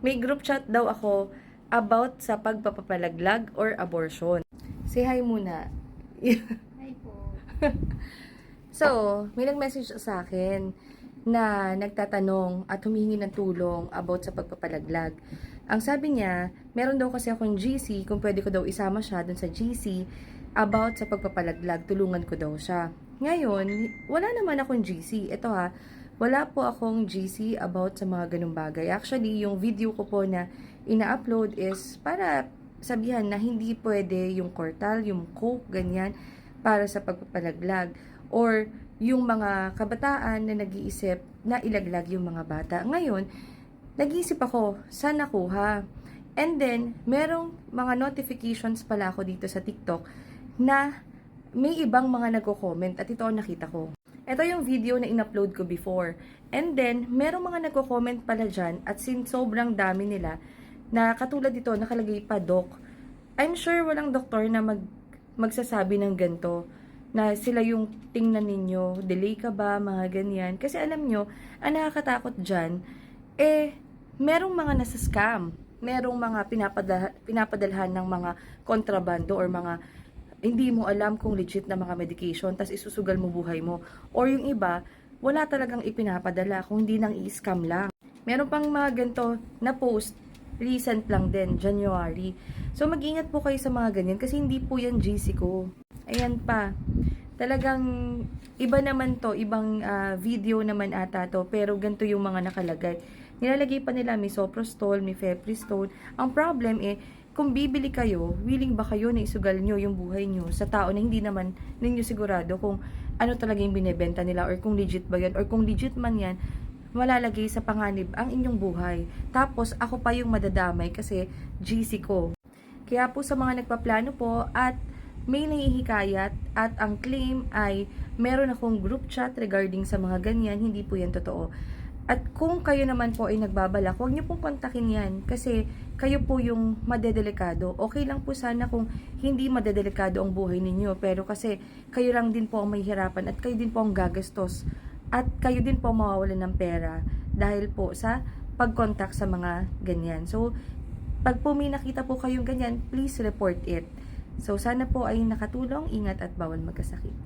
may group chat daw ako about sa pagpapalaglag or abortion. Say hi muna. Hi po. So, may nag-message sa akin na nagtatanong at humihingi ng tulong about sa pagpapalaglag. Ang sabi niya, meron daw kasi akong GC, kung pwede ko daw isama siya dun sa GC about sa pagpapalaglag, tulungan ko daw siya. Ngayon, wala naman akong GC. Ito ha, wala po akong GC about sa mga ganung bagay. Actually, yung video ko po na ina-upload is para sabihan na hindi pwede yung Cortal, yung Coke, ganyan, para sa pagpapalaglag. Or yung mga kabataan na nag-iisip na ilaglag yung mga bata. Ngayon, nag-iisip ako, saan nakuha? And then, merong mga notifications pala ako dito sa TikTok na may ibang mga nagko-comment at ito ang nakita ko. Ito yung video na in-upload ko before. And then, merong mga nagko-comment pala dyan at since sobrang dami nila na katulad dito, nakalagay pa doc. I'm sure walang doktor na magsasabi ng ganito na sila yung tingnan ninyo, delay ka ba, mga ganyan. Kasi alam nyo, ang nakakatakot dyan, merong mga nasa-scam. Merong mga pinapadalhan ng mga kontrabando or mga hindi mo alam kung legit na mga medication, tas isusugal mo buhay mo. Or yung iba, wala talagang ipinapadala, kung hindi nang i-scam lang. Meron pang mga ganito na post, recent lang din, January. So, mag-ingat po kayo sa mga ganyan, kasi hindi po yan GC ko. Ayan pa. Talagang, iba naman to, ibang video naman ata to, pero ganito yung mga nakalagay. Nilalagay pa nila misoprostol, mifepristone. Ang problem kung bibili kayo, willing ba kayo na isugal nyo yung buhay nyo sa tao na hindi naman ninyo sigurado kung ano talaga yung binebenta nila or kung legit ba yan or kung legit man yan, malalagay sa panganib ang inyong buhay. Tapos, ako pa yung madadamay kasi GC ko. Kaya po sa mga nagpaplano po at may nahihikayat at ang claim ay meron akong group chat regarding sa mga ganyan, hindi po yan totoo. At kung kayo naman po ay nagbabalak, huwag niyo pong kontakin yan kasi kayo po yung madedelikado. Okay lang po sana kung hindi madedelikado ang buhay ninyo, pero kasi kayo lang din po ang mahihirapan at kayo din po ang gagastos at kayo din po mawawalan ng pera dahil po sa pag-contact sa mga ganyan. So, pag po may nakita po kayong ganyan, please report it. So, sana po ay nakatulong, ingat at bawal magkasakit.